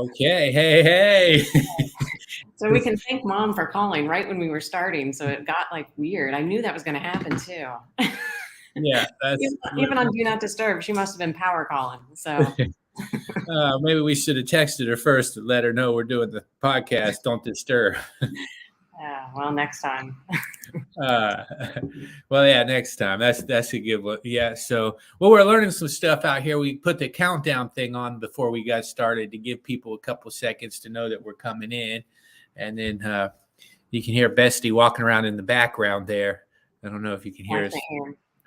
Okay. Hey. So we can thank Mom for calling right when we were starting. So it got like weird. I knew that was going to happen too. Yeah, that's Even on Do Not Disturb, she must have been power calling. So maybe we should have texted her first to let her know we're doing the podcast. Don't disturb. yeah, well, next time. Uh, well, yeah, next time. That's a good one. Yeah. So, we're learning some stuff out here. We put the countdown thing on before we got started to give people a couple seconds to know that we're coming in, and then you can hear Bestie walking around in the background there. I don't know if you can hear us.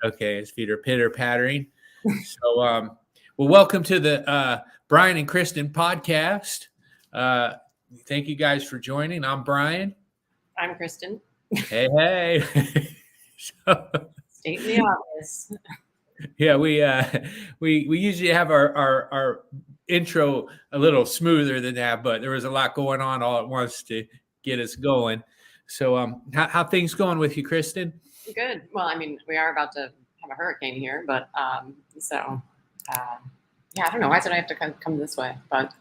Okay, his feet are pitter pattering. So, well, welcome to the Brian and Kristen podcast. Thank you guys for joining. I'm Brian. I'm Kristen. Hey. State the obvious. Yeah, we usually have our intro a little smoother than that, but there was a lot going on all at once to get us going. So, how things going with you, Kristen? Good. Well, I mean, we are about to have a hurricane here, but yeah, I don't know. Why did I have to come this way? But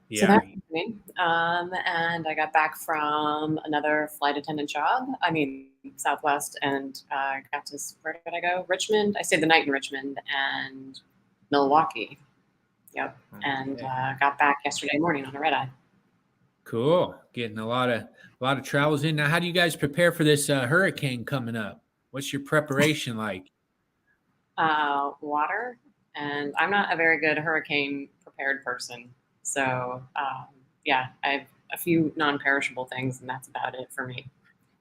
Yeah. So that's happening. And I got back from another flight attendant job. I mean, Southwest, and got to, where did I go? Richmond. I stayed the night in Richmond and Milwaukee. Yep. And got back yesterday morning on a red eye. Cool. Getting a lot of travels in. Now, how do you guys prepare for this hurricane coming up? What's your preparation like? Water. And I'm not a very good hurricane prepared person. So, yeah, I have a few non-perishable things, and that's about it for me.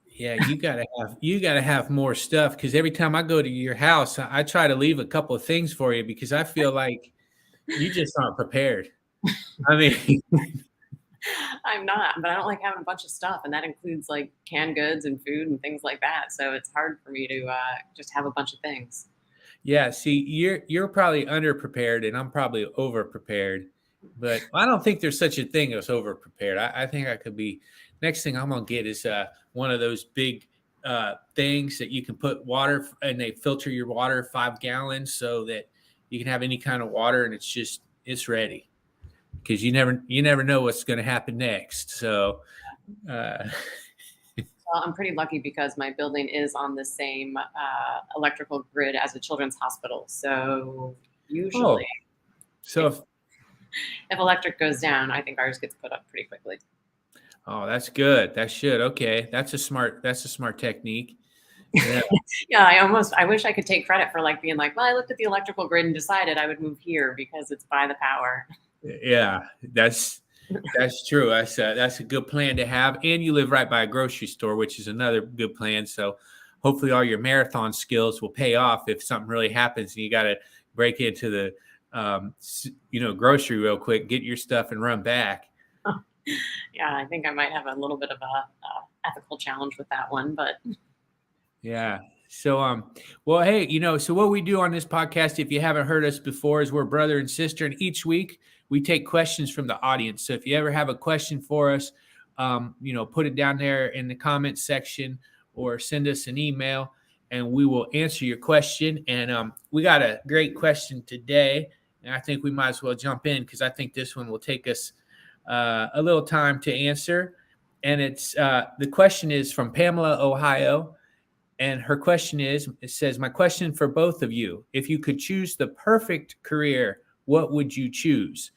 Yeah, you gotta have more stuff, because every time I go to your house, I try to leave a couple of things for you because I feel like you just aren't prepared. I mean, I'm not, but I don't like having a bunch of stuff, and that includes like canned goods and food and things like that. So it's hard for me to just have a bunch of things. yeah. See, you're probably underprepared, and I'm probably overprepared. But I don't think there's such a thing as overprepared. I think I could be. Next thing I'm gonna get is one of those big things that you can put water, and they filter your water 5 gallons so that you can have any kind of water, and it's ready, because you never know what's going to happen next. So. Well, I'm pretty lucky because my building is on the same electrical grid as a children's hospital. So usually, if electric goes down, I think ours gets put up pretty quickly. Oh, that's good. That should. Okay. That's a smart technique. Yeah. Yeah. I wish I could take credit for like being like, well, I looked at the electrical grid and decided I would move here because it's by the power. Yeah, that's true. That's a good plan to have. And you live right by a grocery store, which is another good plan. So hopefully all your marathon skills will pay off if something really happens and you got to break into the grocery real quick, get your stuff and run back. Yeah, I think I might have a little bit of a ethical challenge with that one, but yeah. So, well, hey, so what we do on this podcast, if you haven't heard us before, is we're brother and sister, and each week we take questions from the audience. So if you ever have a question for us, put it down there in the comments section or send us an email and we will answer your question. And we got a great question today, and I think we might as well jump in because I think this one will take us a little time to answer. And it's the question is from Pamela, Ohio. And her question is, it says, my question for both of you, if you could choose the perfect career, what would you choose?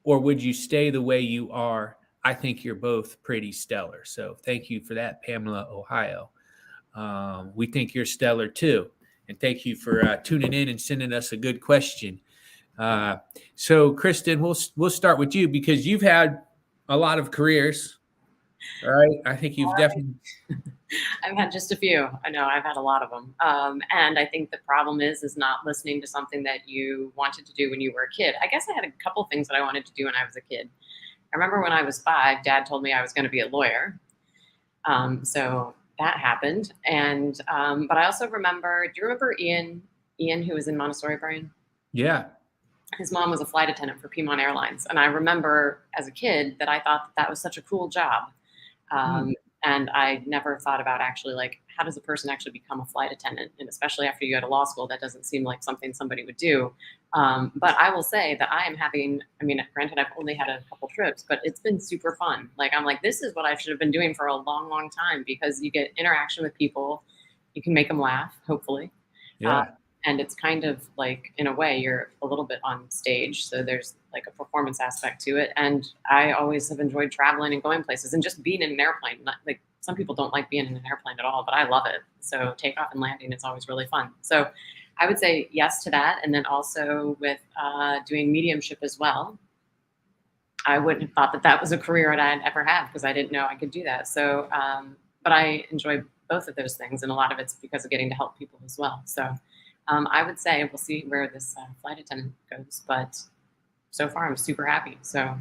Or would you stay the way you are? I think you're both pretty stellar. So thank you for that, Pamela, Ohio. We think you're stellar too. And thank you for tuning in and sending us a good question. So Kristen, we'll start with you because you've had a lot of careers, right? I think you've definitely... I've had just a few. I know I've had a lot of them. And I think the problem is not listening to something that you wanted to do when you were a kid. I guess I had a couple things that I wanted to do when I was a kid. I remember when I was 5, Dad told me I was going to be a lawyer. So that happened. And, but I also remember, do you remember Ian, who was in Montessori Brain? Yeah. His mom was a flight attendant for Piedmont Airlines. And I remember as a kid that I thought that was such a cool job. And I never thought about actually like how does a person actually become a flight attendant, and especially after you go to law school, that doesn't seem like something somebody would do. But I will say that I am having. I mean, granted, I've only had a couple trips, but it's been super fun. Like I'm like, this is what I should have been doing for a long, long time because you get interaction with people, you can make them laugh, hopefully. Uh, Yeah. and it's kind of like, in a way, you're a little bit on stage. So there's like a performance aspect to it. And I always have enjoyed traveling and going places and just being in an airplane. Like some people don't like being in an airplane at all, but I love it. So takeoff and landing is always really fun. So I would say yes to that. And then also with doing mediumship as well. I wouldn't have thought that that was a career that I'd ever have because I didn't know I could do that. So, but I enjoy both of those things, and a lot of it's because of getting to help people as well. So, I would say we'll see where this flight attendant goes, but so far I'm super happy. So,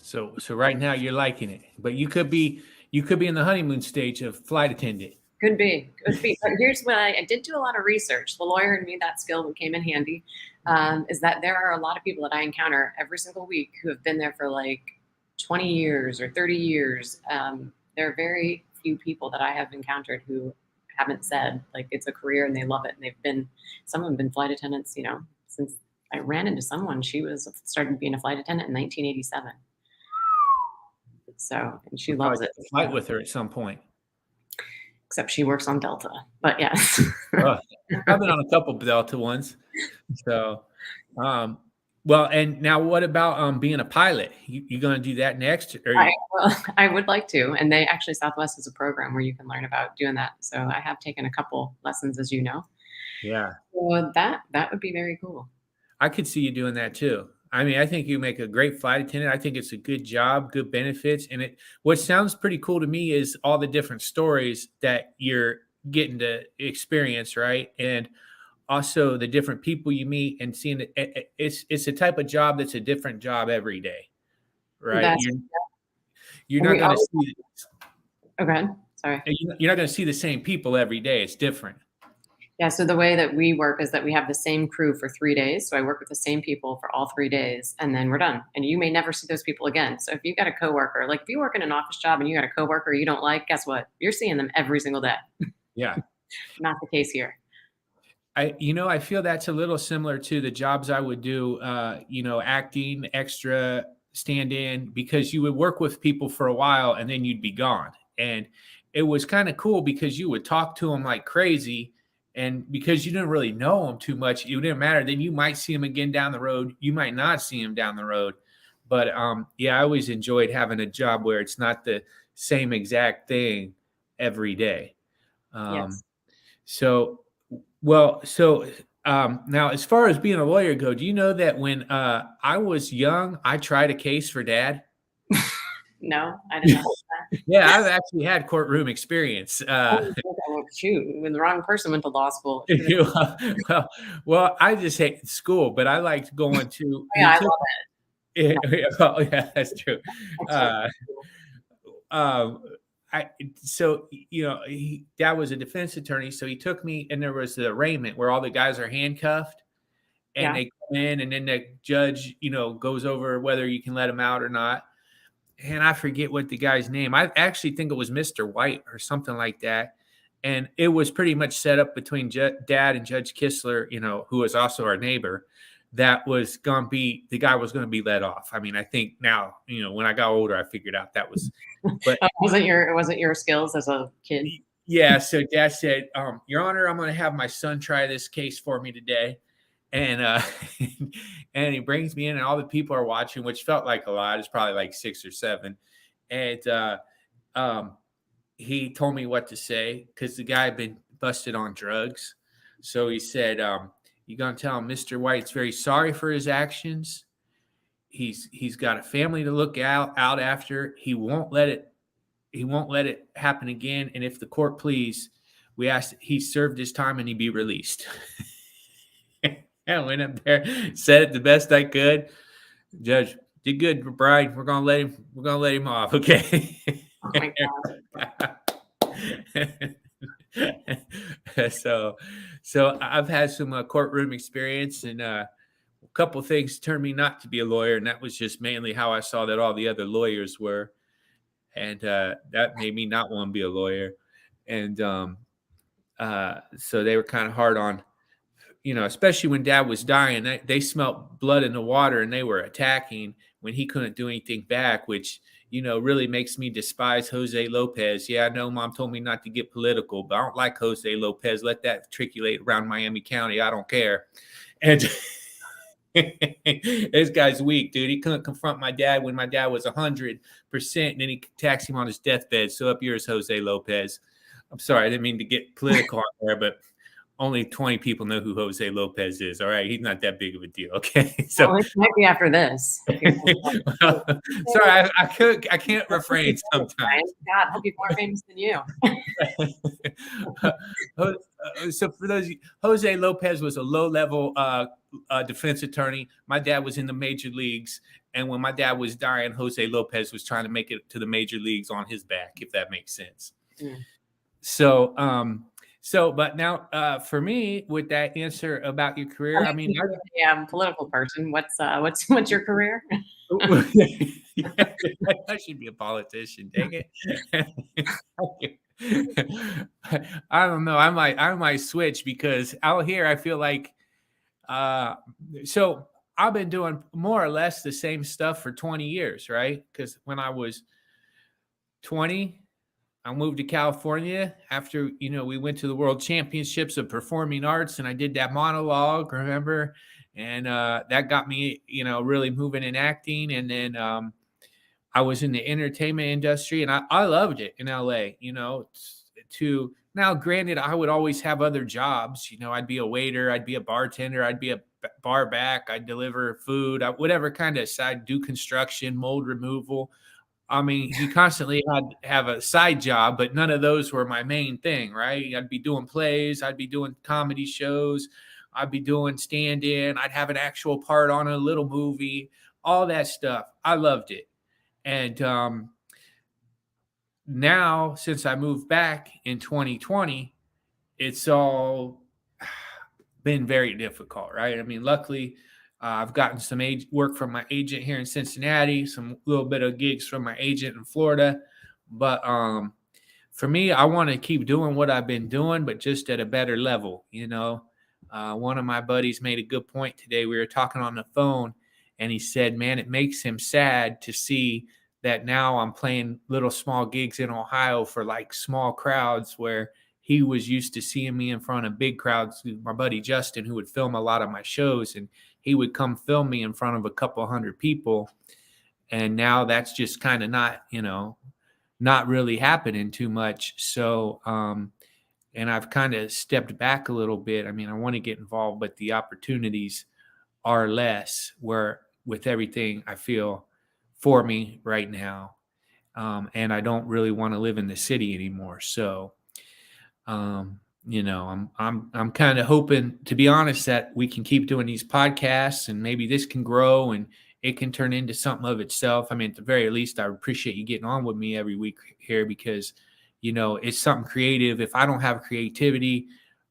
So right now you're liking it, but you could be in the honeymoon stage of flight attendant. could be, could be. But here's what I did do a lot of research. The lawyer in me, that skill came in handy. Is that there are a lot of people that I encounter every single week who have been there for like 20 years or 30 years. There are very few people that I have encountered who haven't said like it's a career and they love it. And they've been, some of them have been flight attendants, since I ran into someone. She was started being a flight attendant in 1987. So, and she We'll probably loves it. get to flight with her at some point. Except she works on Delta. But yes. Oh, I've been on a couple Delta ones. So, um, well, and now what about being a pilot? You going to do that next? Or Well, I would like to. And they actually, Southwest is a program where you can learn about doing that. So I have taken a couple lessons, as you know. yeah, So that would be very cool. I could see you doing that too. I mean, I think you make a great flight attendant. I think it's a good job, good benefits, and it. What sounds pretty cool to me is all the different stories that you're getting to experience, right? And also the different people you meet and seeing it's a type of job that's a different job every day, right? That's You're and not we going to always see okay. Sorry. you're not going to see the same people every day. It's different. Yeah, so the way that we work is that we have the same crew for 3 days. So I work with the same people for all 3 days, and then we're done. And you may never see those people again. So if you've got a coworker, like if you work in an office job and you got a coworker you don't like, guess what? You're seeing them every single day. Yeah. Not the case here. I feel that's a little similar to the jobs I would do, acting, extra, stand in, because you would work with people for a while and then you'd be gone. And it was kind of cool because you would talk to them like crazy. And because you didn't really know them too much, it didn't matter. Then you might see them again down the road. You might not see them down the road. But yeah, I always enjoyed having a job where it's not the same exact thing every day. Um, Yes. so, now as far as being a lawyer go, do you know that when I was young, I tried a case for dad? No, I didn't know that. Yeah, I've actually had courtroom experience. Oh, well, shoot, when the wrong person went to law school. well, I just hated school, but I liked going to. Yeah, He I took. love Yeah, it. well, yeah, that's true. That's so Uh, cool. um, I so dad was a defense attorney, so he took me, and there was the arraignment where all the guys are handcuffed, and Yeah. they come in, and then the judge, goes over whether you can let them out or not. And I forget what the guy's name. I actually think it was Mr. White or something like that. And it was pretty much set up between Dad and Judge Kistler, who was also our neighbor. That was going to be the guy was going to be let off. I mean, I think now, when I got older, I figured out that was. But It wasn't your skills as a kid. yeah, so Dad said, "Your Honor, I'm going to have my son try this case for me today." And and he brings me in, and all the people are watching, which felt like a lot. It's probably like 6 or 7. And um, he told me what to say because the guy had been busted on drugs. So he said, "You're gonna tell him Mr. White's very sorry for his actions. He's got a family to look out after. He won't let it happen again. And if the court please, we ask that he served his time and he be released." I went up there, said it the best I could. Judge did good, Brian. We're gonna let him off, okay? Oh my God. so I've had some courtroom experience, and a couple things turned me not to be a lawyer, and that was just mainly how I saw that all the other lawyers were. and that made me not want to be a lawyer. And so they were kind of hard on, especially when Dad was dying. They smelt blood in the water and they were attacking when he couldn't do anything back, which really makes me despise Jose Lopez. Yeah, I know Mom told me not to get political, but I don't like Jose Lopez. Let that triculate around Miami County. I don't care. And this guy's weak, dude. He couldn't confront my dad when my dad was 100%, and then he attacks him on his deathbed. So up yours, Jose Lopez. I'm sorry, I didn't mean to get political on there, but only 20 people know who Jose Lopez is. All right, he's not that big of a deal. Okay, so Well, it might be after this. well, sorry, I can't refrain sometimes. God, I'll be more famous than you. So for those, Jose Lopez was a low-level defense attorney. My dad was in the major leagues, and when my dad was dying, Jose Lopez was trying to make it to the major leagues on his back, if that makes sense. Mm. So, but now for me, with that answer about your career, I mean, I'm a political person. What's your career? I should be a politician. Dang it! I don't know. I might switch because out here I feel like so I've been doing more or less the same stuff for 20 years, right? Because when I was 20, I moved to California after, we went to the World Championships of Performing Arts, and I did that monologue, remember? And that got me, really moving in acting. And then I was in the entertainment industry, and I loved it in LA, now, granted, I would always have other jobs. I'd be a waiter, I'd be a bartender, I'd be a bar back, I'd deliver food, whatever kind of side, do construction, mold removal. I mean, you constantly had to have a side job, but none of those were my main thing, right? I'd be doing plays, I'd be doing comedy shows, I'd be doing stand-in, I'd have an actual part on a little movie, all that stuff. I loved it. And now, since I moved back in 2020, it's all been very difficult, right? I mean, luckily, I've gotten some work from my agent here in Cincinnati, some little bit of gigs from my agent in Florida. But for me, I want to keep doing what I've been doing, but just at a better level. One of my buddies made a good point today. We were talking on the phone, and he said, man, it makes him sad to see that now I'm playing little small gigs in Ohio for like small crowds where he was used to seeing me in front of big crowds. My buddy Justin, who would film a lot of my shows, and he would come film me in front of a couple hundred people. And now that's just kind of not really happening too much. So, and I've kind of stepped back a little bit. I mean, I want to get involved, but the opportunities are less where with everything I feel for me right now. And I don't really want to live in the city anymore. So, I'm kind of hoping, to be honest, that we can keep doing these podcasts and maybe this can grow and it can turn into something of itself. I mean, at the very least, I appreciate you getting on with me every week here because, it's something creative. If I don't have creativity,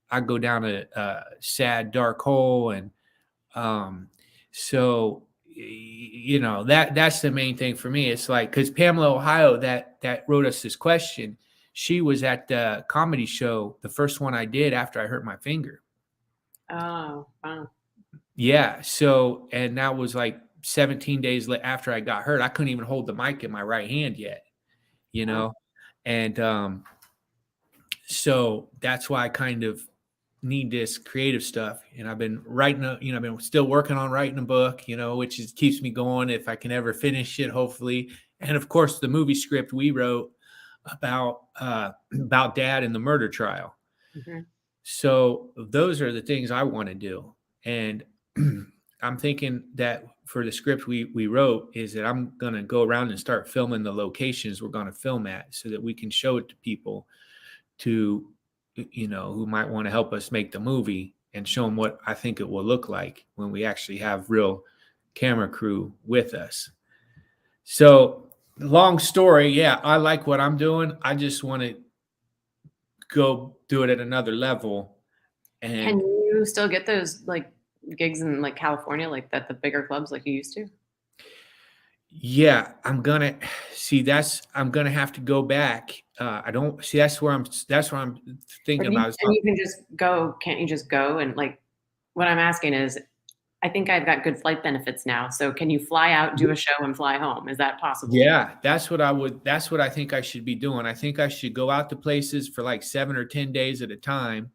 I go down a sad, dark hole. And so, that's the main thing for me. It's like, because Pamela Ohio that wrote us this question, she was at the comedy show, the first one I did after I hurt my finger. Oh, wow. Yeah. So, and that was like 17 days after I got hurt. I couldn't even hold the mic in my right hand yet, Wow. And so that's why I kind of need this creative stuff. And I've been writing, I've been still working on writing a book, which keeps me going if I can ever finish it, hopefully. And of course, the movie script we wrote about Dad and the murder trial. Mm-hmm. So those are the things I want to do. And I'm thinking that for the script we wrote is that I'm going to go around and start filming the locations we're going to film at so that we can show it to people who might want to help us make the movie and show them what I think it will look like when we actually have real camera crew with us. So long story. Yeah, I like what I'm doing. I just want to go do it at another level. And can you still get those like gigs in like California, like at the bigger clubs like you used to? Yeah, I'm gonna see. I'm gonna have to go back. I don't see. That's where I'm Or thinking do you, about. Is, and you can just go, can't you just go and like, what I'm asking is, I think I've got good flight benefits now. So can you fly out, do a show and fly home? Is that possible? yeah, that's what I would. That's what I think I should be doing. I think I should go out to places for like 7 or 10 days at a time,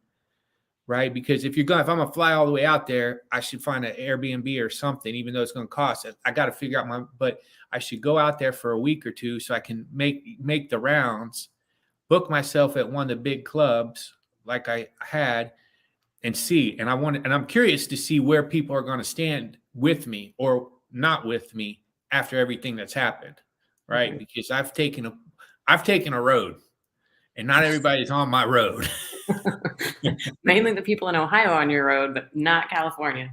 right? Because if I'm gonna fly all the way out there, I should find an Airbnb or something, even though it's gonna cost it. I got to figure out but I should go out there for a week or two so I can make the rounds, book myself at one of the big clubs like I had, and see. And I'm curious to see where people are going to stand with me or not with me after everything that's happened, right? Mhm. Because I've taken a road, and not everybody's on my road. Mainly the people in Ohio on your road, but not California.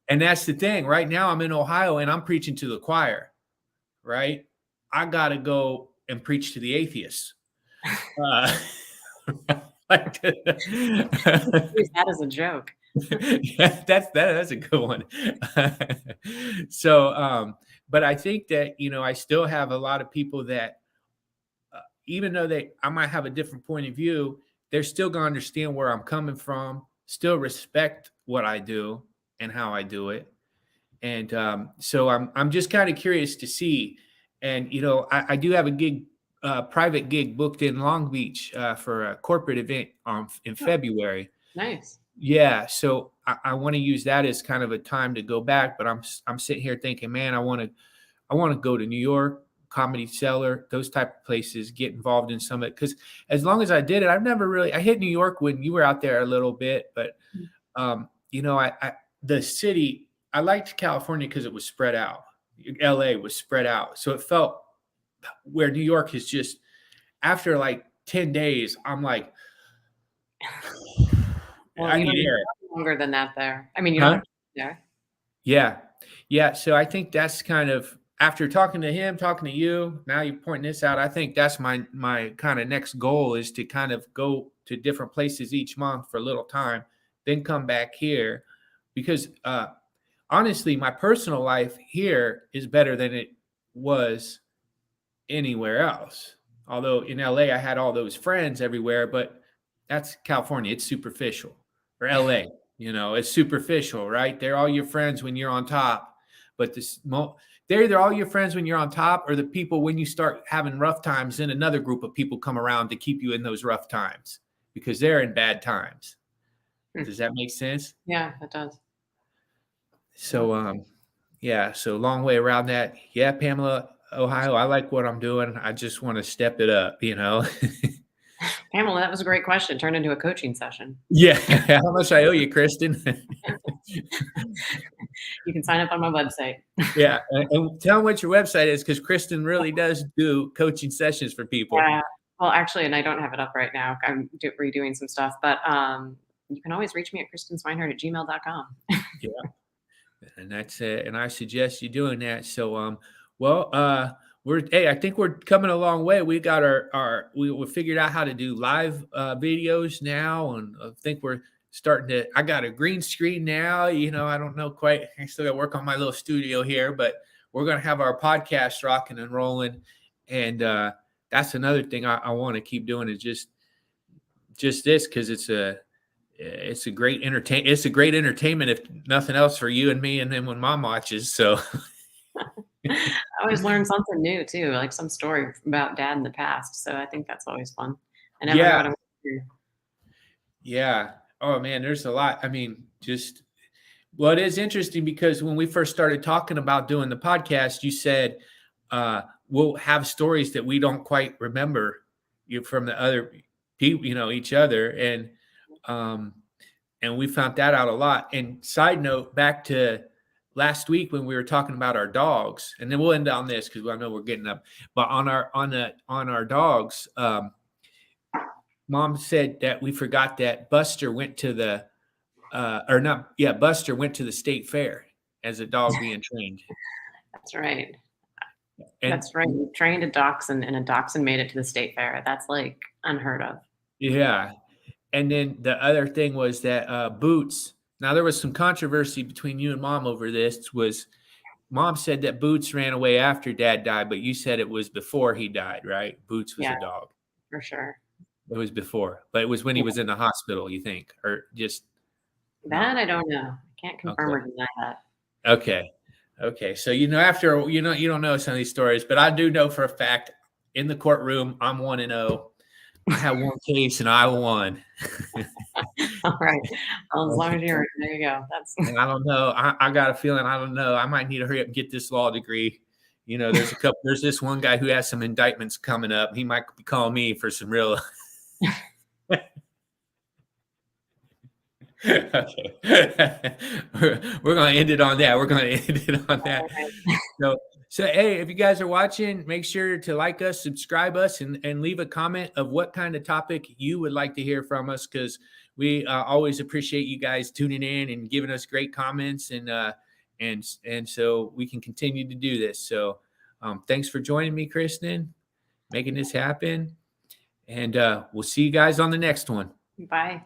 And that's the thing. Right now, I'm in Ohio, and I'm preaching to the choir, right? I got to go and preach to the atheists. Uh, like, Use that as a joke. yeah, that's a good one. So, but I think that I still have a lot of people that, even though I might have a different point of view, they're still gonna understand where I'm coming from, still respect what I do and how I do it, and so I'm just kind of curious to see, and I do have a private gig booked in Long Beach for a corporate event in Oh, February. nice. Yeah, so I want to use that as kind of a time to go back, but I'm sitting here thinking, man, I want to go to New York, Comedy Cellar, those type of places, get involved in some of it. Because as long as I did it, I hit New York when you were out there a little bit, but the city, I liked California because it was spread out. LA was spread out, so it felt where New York is just after like 10 days, I'm like, Well, I you don't need need air. longer than that there. I mean, you don't Huh? have to be there. Yeah. Yeah. So I think that's kind of after talking to him, talking to you, now you're pointing this out. I think that's my kind of next goal is to kind of go to different places each month for a little time, then come back here. Because honestly, my personal life here is better than it was anywhere else. Although in LA, I had all those friends everywhere, but that's California. It's superficial. Or LA, it's superficial, right? They're all your friends when you're on top. But they're either all your friends when you're on top or the people when you start having rough times, then another group of people come around to keep you in those rough times because they're in bad times. Hmm. Does that make sense? Yeah, that does. Yeah. So, yeah, so long way around that. Yeah, Pamela, Ohio, I like what I'm doing. I just want to step it up. Pamela, that was a great question. Turned into a coaching session. Yeah. How much I owe you, Kristen? You can sign up on my website. Yeah. And tell them what your website is because Kristen really does do coaching sessions for people. Yeah. Well, actually, and I don't have it up right now. I'm redoing some stuff, but you can always reach me at kristenswinehart@gmail.com. Yeah. And that's it. And I suggest you doing that. So, well, I think we're coming a long way. We got we figured out how to do live videos now, and I think we're starting to. I got a green screen now. I don't know quite. I still got to work on my little studio here, but we're gonna have our podcast rocking and rolling, and that's another thing I want to keep doing is just this because it's a great entertainment if nothing else for you and me and then when mom watches. So I always learn something new too, like some story about dad in the past. So I think that's always fun. I never know yeah, what I'm going to do. yeah. Oh man, there's a lot. I mean, well, it is interesting because when we first started talking about doing the podcast, you said we'll have stories that we don't quite remember from the other people, each other. Um and we found that out a lot. And side note, back to last week when we were talking about our dogs, and then we'll end on this because I know we're getting up. But on our dogs, mom said that we forgot that Buster went to the or not, yeah, Buster went to the state fair as a dog being trained, That's right. and That's right. You trained a dachshund and a dachshund made it to the state fair. That's like unheard of. yeah, and then the other thing was that Boots. Now there was some controversy between you and mom over this. Was mom said that Boots ran away after Dad died, but you said it was before he died, right? Boots was Yeah, a dog. for sure. It was before, but it was when he Yeah. was in the hospital, you think, or just That no? I don't know. I can't confirm Okay. or deny that. Okay. Okay. So, after, you don't know some of these stories, but I do know for a fact in the courtroom, I'm 1-0. I had one case and I won. All right. Well, as long as you're there, you go. That's And I don't know. I got a feeling, I don't know. I might need to hurry up and get this law degree. There's this one guy who has some indictments coming up. He might be calling me for some real. Okay. We're going to end it on that. We're going to end it on that. So, hey, if you guys are watching, make sure to like us, subscribe us, and leave a comment of what kind of topic you would like to hear from us, because we always appreciate you guys tuning in and giving us great comments, and so we can continue to do this. So thanks for joining me, Kristen, making this happen, and we'll see you guys on the next one. Bye.